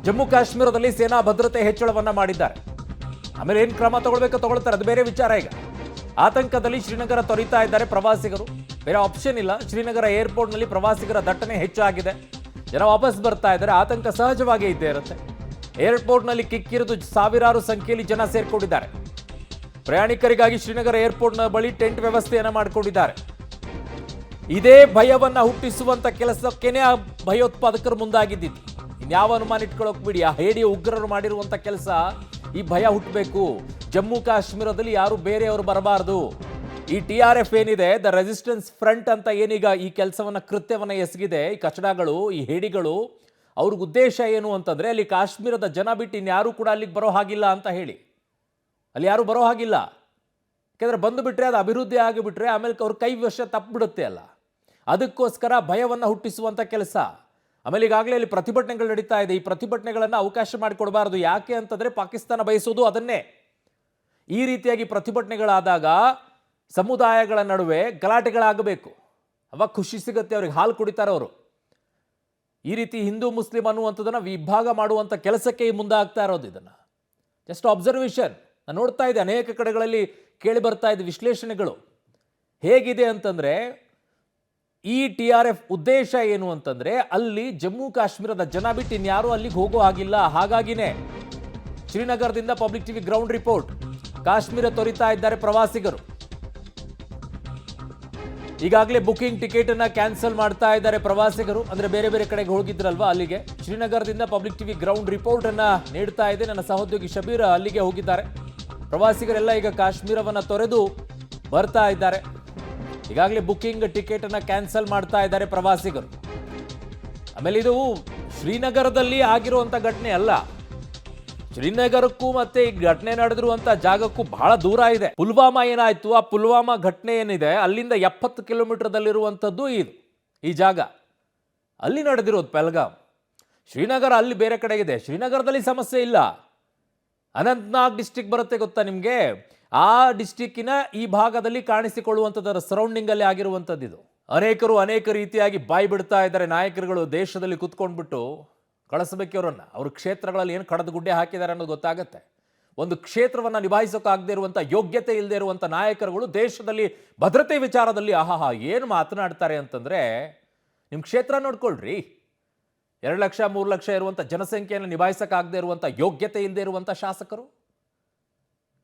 ಜಮ್ಮು ಕಾಶ್ಮೀರದಲ್ಲಿ ಸೇನಾ ಭದ್ರತೆ ಹೆಚ್ಚಳವನ್ನ ಮಾಡಿದ್ದಾರೆ. ಆಮೇಲೆ ಏನು ಕ್ರಮ ತಗೊಳ್ತಾರೆ, ಅದು ಬೇರೆ ವಿಚಾರ. ಈಗ ಆತಂಕದಲ್ಲಿ ಶ್ರೀನಗರ ತೊರಿತಾ ಇದ್ದಾರೆ ಪ್ರವಾಸಿಗರು. ಬೇರೆ ಆಪ್ಷನ್ ಇಲ್ಲ. ಶ್ರೀನಗರ ಏರ್ಪೋರ್ಟ್ನಲ್ಲಿ ಪ್ರವಾಸಿಗರ ದಟ್ಟಣೆ ಹೆಚ್ಚಾಗಿದೆ. ಜನ ವಾಪಸ್ ಬರ್ತಾ ಇದ್ದಾರೆ. ಆತಂಕ ಸಹಜವಾಗಿ ಇದ್ದೇ ಇರುತ್ತೆ. ಏರ್ಪೋರ್ಟ್ನಲ್ಲಿ ಕಿಕ್ಕಿರಿದು ಸಾವಿರಾರು ಸಂಖ್ಯೆಯಲ್ಲಿ ಜನ ಸೇರ್ಕೊಂಡಿದ್ದಾರೆ. ಪ್ರಯಾಣಿಕರಿಗಾಗಿ ಶ್ರೀನಗರ ಏರ್ಪೋರ್ಟ್ನ ಬಳಿ ಟೆಂಟ್ ವ್ಯವಸ್ಥೆಯನ್ನು ಮಾಡಿಕೊಂಡಿದ್ದಾರೆ. ಇದೇ ಭಯವನ್ನ ಹುಟ್ಟಿಸುವಂತ ಕೆಲಸಕ್ಕೇನೆ ಆ ಭಯೋತ್ಪಾದಕರು ಮುಂದಾಗಿದ್ದಿತ್ತು. ಇನ್ಯಾವ ಅನುಮಾನ ಇಟ್ಕೊಳ್ಳೋಕೆ ಬಿಡಿ. ಆ ಹೇಡಿಯ ಉಗ್ರರು ಮಾಡಿರುವಂತ ಕೆಲಸ ಈ ಭಯ ಹುಟ್ಟಬೇಕು. ಜಮ್ಮು ಕಾಶ್ಮೀರದಲ್ಲಿ ಯಾರು ಬೇರೆಯವರು ಬರಬಾರದು. ಈ TRF ಏನಿದೆ, ದ ರೆಸಿಸ್ಟೆನ್ಸ್ ಫ್ರಂಟ್ ಅಂತ ಏನೀಗ ಈ ಕೆಲಸವನ್ನ ಕೃತ್ಯವನ್ನ ಎಸಗಿದೆ, ಈ ಕಚಡಗಳು, ಈ ಹೇಡಿಗಳು, ಅವ್ರಿಗೆ ಉದ್ದೇಶ ಏನು ಅಂತಂದ್ರೆ ಅಲ್ಲಿ ಕಾಶ್ಮೀರದ ಜನ ಬಿಟ್ಟು ಇನ್ಯಾರು ಕೂಡ ಅಲ್ಲಿಗೆ ಬರೋ ಹಾಗಿಲ್ಲ ಅಂತ ಹೇಳಿ. ಅಲ್ಲಿ ಯಾರು ಬರೋ ಹಾಗಿಲ್ಲ. ಯಾಕೆಂದ್ರೆ ಬಂದು ಬಿಟ್ರೆ ಅದು ಅಭಿವೃದ್ಧಿ ಆಗಿಬಿಟ್ರೆ ಆಮೇಲೆ ಅವ್ರ ಕೈ ವಶ ತಪ್ಪಿಬಿಡುತ್ತೆ ಅಲ್ಲ. ಅದಕ್ಕೋಸ್ಕರ ಭಯವನ್ನು ಹುಟ್ಟಿಸುವಂತ ಕೆಲಸ. ಆಮೇಲೆ ಈಗಾಗಲೇ ಅಲ್ಲಿ ಪ್ರತಿಭಟನೆಗಳು ನಡೀತಾ ಇದೆ. ಈ ಪ್ರತಿಭಟನೆಗಳನ್ನು ಅವಕಾಶ ಮಾಡಿಕೊಡಬಾರದು. ಯಾಕೆ ಅಂತಂದ್ರೆ ಪಾಕಿಸ್ತಾನ ಬಯಸೋದು ಅದನ್ನೇ. ಈ ರೀತಿಯಾಗಿ ಪ್ರತಿಭಟನೆಗಳಾದಾಗ ಸಮುದಾಯಗಳ ನಡುವೆ ಗಲಾಟೆಗಳಾಗಬೇಕು. ಅವಾಗ ಖುಷಿ ಸಿಗುತ್ತೆ ಅವ್ರಿಗೆ. ಹಾಲು ಕುಡಿತಾರೆ ಅವರು. ಈ ರೀತಿ ಹಿಂದೂ ಮುಸ್ಲಿಂ ಅನ್ನುವಂಥದ್ದನ್ನು ವಿಭಾಗ ಮಾಡುವಂಥ ಕೆಲಸಕ್ಕೆ ಮುಂದಾಗ್ತಾ ಇರೋದು. ಇದನ್ನು ಜಸ್ಟ್ ಅಬ್ಸರ್ವೇಷನ್ ನಾನು ನೋಡ್ತಾ ಇದ್ದೆ. ಅನೇಕ ಕಡೆಗಳಲ್ಲಿ ಕೇಳಿ ಬರ್ತಾ ಇದ್ದ ವಿಶ್ಲೇಷಣೆಗಳು ಹೇಗಿದೆ ಅಂತಂದರೆ, ಈ TRF ಉದ್ದೇಶ ಏನು ಅಂತಂದರೆ ಅಲ್ಲಿ ಜಮ್ಮು ಕಾಶ್ಮೀರದ ಜನ ಬಿಟ್ಟು ಇನ್ಯಾರೂ ಅಲ್ಲಿಗೆ ಹೋಗೋ ಹಾಗಿಲ್ಲ. ಹಾಗಾಗಿನೇ ಶ್ರೀನಗರದಿಂದ public TV ground report, Kashmir ತೊರಿತಾ ಇದ್ದಾರೆ ಪ್ರವಾಸಿಗರು. ಈಗಾಗಲೇ ಬುಕಿಂಗ್ ಟಿಕೆಟ್ ಅನ್ನ ಕ್ಯಾನ್ಸಲ್ ಮಾಡ್ತಾ ಇದ್ದಾರೆ ಪ್ರವಾಸಿಗರು. ಅಂದ್ರೆ ಬೇರೆ ಬೇರೆ ಕಡೆಗೆ ಹೋಗಿದ್ರಲ್ವಾ ಅಲ್ಲಿಗೆ. ಶ್ರೀನಗರದಿಂದ ಪಬ್ಲಿಕ್ ಟಿವಿ ಗ್ರೌಂಡ್ ರಿಪೋರ್ಟ್ ಅನ್ನ ನೀಡ್ತಾ ಇದೆ. ನನ್ನ ಸಹೋದ್ಯೋಗಿ ಶಬೀರ್ ಅಲ್ಲಿಗೆ ಹೋಗಿದ್ದಾರೆ. ಪ್ರವಾಸಿಗರೆಲ್ಲ ಈಗ ಕಾಶ್ಮೀರವನ್ನ ತೊರೆದು ಬರ್ತಾ ಇದ್ದಾರೆ. ಈಗಾಗಲೇ ಬುಕಿಂಗ್ ಟಿಕೆಟ್ ಅನ್ನ ಕ್ಯಾನ್ಸಲ್ ಮಾಡ್ತಾ ಇದ್ದಾರೆ ಪ್ರವಾಸಿಗರು. ಆಮೇಲೆ ಇದು ಶ್ರೀನಗರದಲ್ಲಿ ಆಗಿರುವಂತ ಘಟನೆ ಅಲ್ಲ. ಶ್ರೀನಗರಕ್ಕೂ ಮತ್ತೆ ಈ ಘಟನೆ ನಡೆದಿರುವಂತ ಜಾಗಕ್ಕೂ ಬಹಳ ದೂರ ಇದೆ. ಪುಲ್ವಾಮಾ ಏನಾಯ್ತು, ಆ ಪುಲ್ವಾಮಾ ಘಟನೆ ಏನಿದೆ ಅಲ್ಲಿಂದ 70 ಕಿಲೋಮೀಟರ್ದಲ್ಲಿರುವಂಥದ್ದು ಈ ಜಾಗ. ಅಲ್ಲಿ ನಡೆದಿರೋದು ಪಹಲ್ಗಾಮ್. ಶ್ರೀನಗರ ಅಲ್ಲಿ ಬೇರೆ ಕಡೆಗಿದೆ. ಶ್ರೀನಗರದಲ್ಲಿ ಸಮಸ್ಯೆ ಇಲ್ಲ. ಅನಂತನಾಗ್ ಡಿಸ್ಟಿಕ್ ಬರುತ್ತೆ ಗೊತ್ತಾ ನಿಮಗೆ. ಆ ಡಿಸ್ಟಿಕ್ಕಿನ ಈ ಭಾಗದಲ್ಲಿ ಕಾಣಿಸಿಕೊಳ್ಳುವಂಥದ್ದರ ಸರೌಂಡಿಂಗ್ ಅಲ್ಲಿ ಆಗಿರುವಂಥದ್ದು ಇದು. ಅನೇಕರು ಅನೇಕ ರೀತಿಯಾಗಿ ಬಾಯಿ ಬಿಡ್ತಾ ಇದ್ದಾರೆ. ನಾಯಕರುಗಳು ದೇಶದಲ್ಲಿ ಕುತ್ಕೊಂಡ್ಬಿಟ್ಟು ಕಳಿಸಬೇಕು ಅವರನ್ನು. ಅವ್ರ ಕ್ಷೇತ್ರಗಳಲ್ಲಿ ಏನು ಕಡದ ಗುಡ್ಡೆ ಹಾಕಿದ್ದಾರೆ ಅನ್ನೋದು ಗೊತ್ತಾಗುತ್ತೆ. ಒಂದು ಕ್ಷೇತ್ರವನ್ನು ನಿಭಾಯಿಸೋಕ್ಕಾಗದೇ ಇರುವಂಥ ಯೋಗ್ಯತೆ ಇಲ್ಲದೆ ಇರುವಂಥ ನಾಯಕರುಗಳು ದೇಶದಲ್ಲಿ ಭದ್ರತೆ ವಿಚಾರದಲ್ಲಿ ಏನು ಮಾತನಾಡ್ತಾರೆ ಅಂತಂದರೆ, ನಿಮ್ಮ ಕ್ಷೇತ್ರ ನೋಡ್ಕೊಳ್ರಿ. 2 ಲಕ್ಷ 3 ಲಕ್ಷ ಇರುವಂಥ ಜನಸಂಖ್ಯೆಯನ್ನು ನಿಭಾಯಿಸೋಕ್ಕಾಗದೇ ಇರುವಂಥ ಯೋಗ್ಯತೆ ಇಲ್ಲದೆ ಇರುವಂಥ ಶಾಸಕರು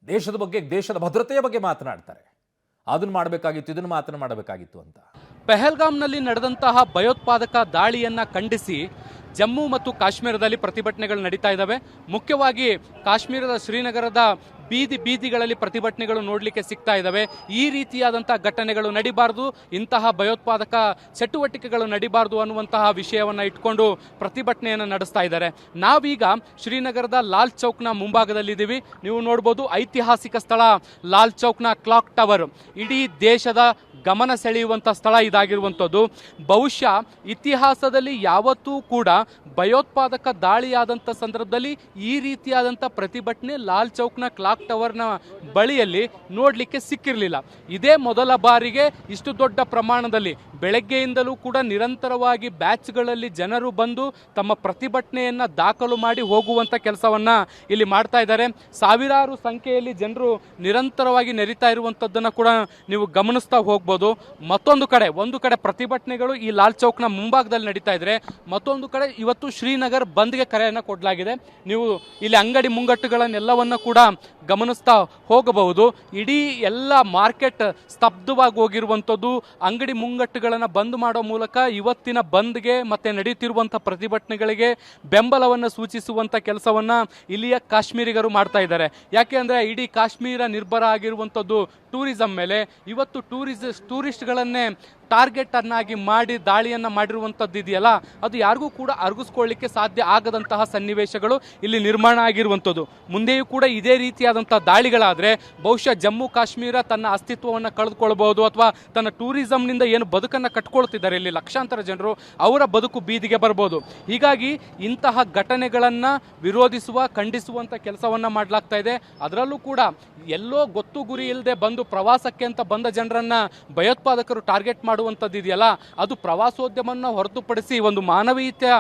ದೇಶದ ಬಗ್ಗೆ, ದೇಶದ ಭದ್ರತೆಯ ಬಗ್ಗೆ ಮಾತನಾಡ್ತಾರೆ. ಅದನ್ನು ಮಾಡಬೇಕಾಗಿತ್ತು, ಇದನ್ನು ಮಾತನ್ನು ಮಾಡಬೇಕಾಗಿತ್ತು ಅಂತ. ಪಹಲ್ಗಾಮ್ನಲ್ಲಿ ನಡೆದಂತಹ ಭಯೋತ್ಪಾದಕ ದಾಳಿಯನ್ನ ಖಂಡಿಸಿ ಜಮ್ಮು ಮತ್ತು ಕಾಶ್ಮೀರದಲ್ಲಿ ಪ್ರತಿಭಟನೆಗಳು ನಡೀತಾ ಇದ್ದಾವೆ. ಮುಖ್ಯವಾಗಿ ಕಾಶ್ಮೀರದ ಶ್ರೀನಗರದ ಬೀದಿಗಳಲ್ಲಿ ಪ್ರತಿಭಟನೆಗಳು ನೋಡಲಿಕ್ಕೆ ಸಿಗ್ತಾ ಇದ್ದಾವೆ. ಈ ರೀತಿಯಾದಂತಹ ಘಟನೆಗಳು ನಡಿಬಾರ್ದು, ಇಂತಹ ಭಯೋತ್ಪಾದಕ ಚಟುವಟಿಕೆಗಳು ನಡಿಬಾರ್ದು ಅನ್ನುವಂತಹ ವಿಷಯವನ್ನು ಇಟ್ಕೊಂಡು ಪ್ರತಿಭಟನೆಯನ್ನು ನಡೆಸ್ತಾ ಇದ್ದಾರೆ. ನಾವೀಗ ಶ್ರೀನಗರದ ಲಾಲ್ ಚೌಕ್ನ ಮುಂಭಾಗದಲ್ಲಿದ್ದೀವಿ. ನೀವು ನೋಡ್ಬೋದು, ಐತಿಹಾಸಿಕ ಸ್ಥಳ ಲಾಲ್ ಚೌಕ್ನ ಕ್ಲಾಕ್ ಟವರ್. ಇಡೀ ದೇಶದ ಗಮನ ಸೆಳೆಯುವಂಥ ಸ್ಥಳ ಇದಾಗಿರುವಂಥದ್ದು. ಬಹುಶಃ ಇತಿಹಾಸದಲ್ಲಿ ಯಾವತ್ತೂ ಕೂಡ ಭಯೋತ್ಪಾದಕ ದಾಳಿಯಾದಂಥ ಸಂದರ್ಭದಲ್ಲಿ ಈ ರೀತಿಯಾದಂಥ ಪ್ರತಿಭಟನೆ ಲಾಲ್ ಚೌಕ್ನ ಕ್ಲಾಕ್ ಟವರ್ನ ಬಳಿಯಲ್ಲಿ ನೋಡಲಿಕ್ಕೆ ಸಿಕ್ಕಿರಲಿಲ್ಲ. ಇದೇ ಮೊದಲ ಬಾರಿಗೆ ಇಷ್ಟು ದೊಡ್ಡ ಪ್ರಮಾಣದಲ್ಲಿ ಬೆಳಗ್ಗೆಯಿಂದಲೂ ಕೂಡ ನಿರಂತರವಾಗಿ ಬ್ಯಾಚ್ಗಳಲ್ಲಿ ಜನರು ಬಂದು ತಮ್ಮ ಪ್ರತಿಭಟನೆಯನ್ನ ದಾಖಲು ಮಾಡಿ ಹೋಗುವಂತ ಕೆಲಸವನ್ನ ಇಲ್ಲಿ ಮಾಡ್ತಾ ಇದ್ದಾರೆ. ಸಾವಿರಾರು ಸಂಖ್ಯೆಯಲ್ಲಿ ಜನರು ನಿರಂತರವಾಗಿ ನೆರಿತಾ ಇರುವಂತದ್ದನ್ನ ಕೂಡ ನೀವು ಗಮನಿಸ್ತಾ ಹೋಗ್ಬೋದು. ಒಂದು ಕಡೆ ಪ್ರತಿಭಟನೆಗಳು ಈ ಲಾಲ್ ಚೌಕ್ನ ಮುಂಭಾಗದಲ್ಲಿ ನಡೀತಾ ಇದ್ರೆ, ಮತ್ತೊಂದು ಕಡೆ ಇವತ್ತು ಶ್ರೀನಗರ್ ಬಂದ್ಗೆ ಕರೆಯನ್ನ ಕೊಡಲಾಗಿದೆ. ನೀವು ಇಲ್ಲಿ ಅಂಗಡಿ ಮುಂಗಟ್ಟುಗಳನ್ನೆಲ್ಲವನ್ನ ಕೂಡ ಗಮನಿಸ್ತಾ ಹೋಗಬಹುದು. ಇಡೀ ಎಲ್ಲ ಮಾರ್ಕೆಟ್ ಸ್ತಬ್ಧವಾಗಿ ಹೋಗಿರುವಂಥದ್ದು. ಅಂಗಡಿ ಮುಂಗಟ್ಟುಗಳನ್ನು ಬಂದ್ ಮಾಡೋ ಮೂಲಕ ಇವತ್ತಿನ ಬಂದ್ಗೆ ಮತ್ತೆ ನಡೆಯುತ್ತಿರುವಂತಹ ಪ್ರತಿಭಟನೆಗಳಿಗೆ ಬೆಂಬಲವನ್ನು ಸೂಚಿಸುವಂತ ಕೆಲಸವನ್ನ ಇಲ್ಲಿಯ ಕಾಶ್ಮೀರಿಗರು ಮಾಡ್ತಾ ಇದ್ದಾರೆ. ಯಾಕೆ ಅಂದ್ರೆ ಇಡೀ ಕಾಶ್ಮೀರ ನಿರ್ಭರ ಆಗಿರುವಂಥದ್ದು ಟೂರಿಸಂ ಮೇಲೆ. ಇವತ್ತು ಟೂರಿಸ್ಟ್ಗಳನ್ನೇ ಟಾರ್ಗೆಟ್ ಅನ್ನಾಗಿ ಮಾಡಿ ದಾಳಿಯನ್ನ ಮಾಡಿರುವಂಥದ್ದು ಇದೆಯಲ್ಲ, ಅದು ಯಾರಿಗೂ ಕೂಡ ಅರಗಿಸ್ಕೊಳ್ಳಿಕ್ಕೆ ಸಾಧ್ಯ ಆಗದಂತಹ ಸನ್ನಿವೇಶಗಳು ಇಲ್ಲಿ ನಿರ್ಮಾಣ ಆಗಿರುವಂಥದ್ದು. ಮುಂದೆಯೂ ಕೂಡ ಇದೇ ರೀತಿಯಾದಂತಹ ದಾಳಿಗಳಾದ್ರೆ ಬಹುಶಃ ಜಮ್ಮು ಕಾಶ್ಮೀರ ತನ್ನ ಅಸ್ತಿತ್ವವನ್ನು ಕಳೆದುಕೊಳ್ಬಹುದು, ಅಥವಾ ತನ್ನ ಟೂರಿಸಂನಿಂದ ಏನು ಬದುಕನ್ನು ಕಟ್ಕೊಳ್ತಿದ್ದಾರೆ ಇಲ್ಲಿ ಲಕ್ಷಾಂತರ ಜನರು, ಅವರ ಬದುಕು ಬೀದಿಗೆ ಬರ್ಬೋದು. ಹೀಗಾಗಿ ಇಂತಹ ಘಟನೆಗಳನ್ನ ವಿರೋಧಿಸುವ, ಖಂಡಿಸುವಂತ ಕೆಲಸವನ್ನ ಮಾಡಲಾಗ್ತಾ ಇದೆ. ಅದರಲ್ಲೂ ಕೂಡ ಎಲ್ಲೋ ಗೊತ್ತು ಗುರಿ ಇಲ್ಲದೆ ಬಂದು ಪ್ರವಾಸಕ್ಕೆ ಅಂತ ಬಂದ ಜನರನ್ನ ಭಯೋತ್ಪಾದಕರು ಟಾರ್ಗೆಟ್ ಮಾಡುವಂಥದ್ದು ಇದೆಯಲ್ಲ ಅದು ಪ್ರವಾಸೋದ್ಯಮವನ್ನು ಹೊರತುಪಡಿಸಿ ಒಂದು ಮಾನವೀಯತೆಯ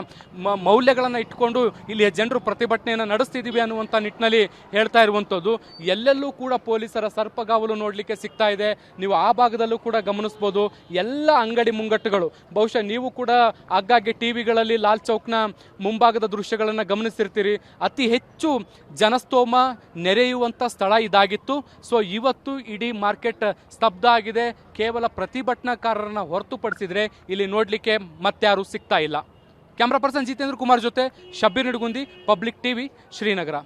ಮೌಲ್ಯಗಳನ್ನು ಇಟ್ಕೊಂಡು ಇಲ್ಲಿಯ ಜನರು ಪ್ರತಿಭಟನೆಯನ್ನು ನಡೆಸ್ತಿದ್ದೀವಿ ಅನ್ನುವಂಥ ನಿಟ್ಟಿನಲ್ಲಿ ಹೇಳ್ತಾ ಇರುವಂಥದ್ದು. ಎಲ್ಲೆಲ್ಲೂ ಕೂಡ ಪೊಲೀಸರ ಸರ್ಪಗಾವಲು ನೋಡಲಿಕ್ಕೆ ಸಿಗ್ತಾ ಇದೆ. ನೀವು ಆ ಭಾಗದಲ್ಲೂ ಕೂಡ ಗಮನಿಸ್ಬೋದು. ಎಲ್ಲ ಅಂಗಡಿ ಮುಂಗಟ್ಟುಗಳು, ಬಹುಶಃ ನೀವು ಕೂಡ ಆಗಾಗ್ಗೆ ಟಿವಿಗಳಲ್ಲಿ ಲಾಲ್ ಚೌಕ್ನ ಮುಂಭಾಗದ ದೃಶ್ಯಗಳನ್ನು ಗಮನಿಸಿರ್ತೀರಿ. ಅತಿ ಹೆಚ್ಚು ಜನಸ್ತೋಮ ನೆರೆಯುವಂಥ ಸ್ಥಳ ಇದಾಗಿತ್ತು. ಸೊ ಇವತ್ತು ಇಡೀ ಮಾರ್ಕೆಟ್ ಸ್ತಬ್ಧ ಆಗಿದೆ. ಕೇವಲ ಪ್ರತಿಭಟನಾಕಾರರನ್ನ ಹೊರತುಪಡಿಸಿದ್ರೆ ಇಲ್ಲಿ ನೋಡಲಿಕ್ಕೆ ಮತ್ತಾರು ಸಿಗ್ತಾ ಇಲ್ಲ. ಕ್ಯಾಮ್ರಾ ಪರ್ಸನ್ ಜಿತೇಂದ್ರ ಕುಮಾರ್ ಜೊತೆ ಶಬ್ಬೀರ್ ನಿಡಗುಂದಿ, ಪಬ್ಲಿಕ್ ಟಿವಿ, ಶ್ರೀನಗರ.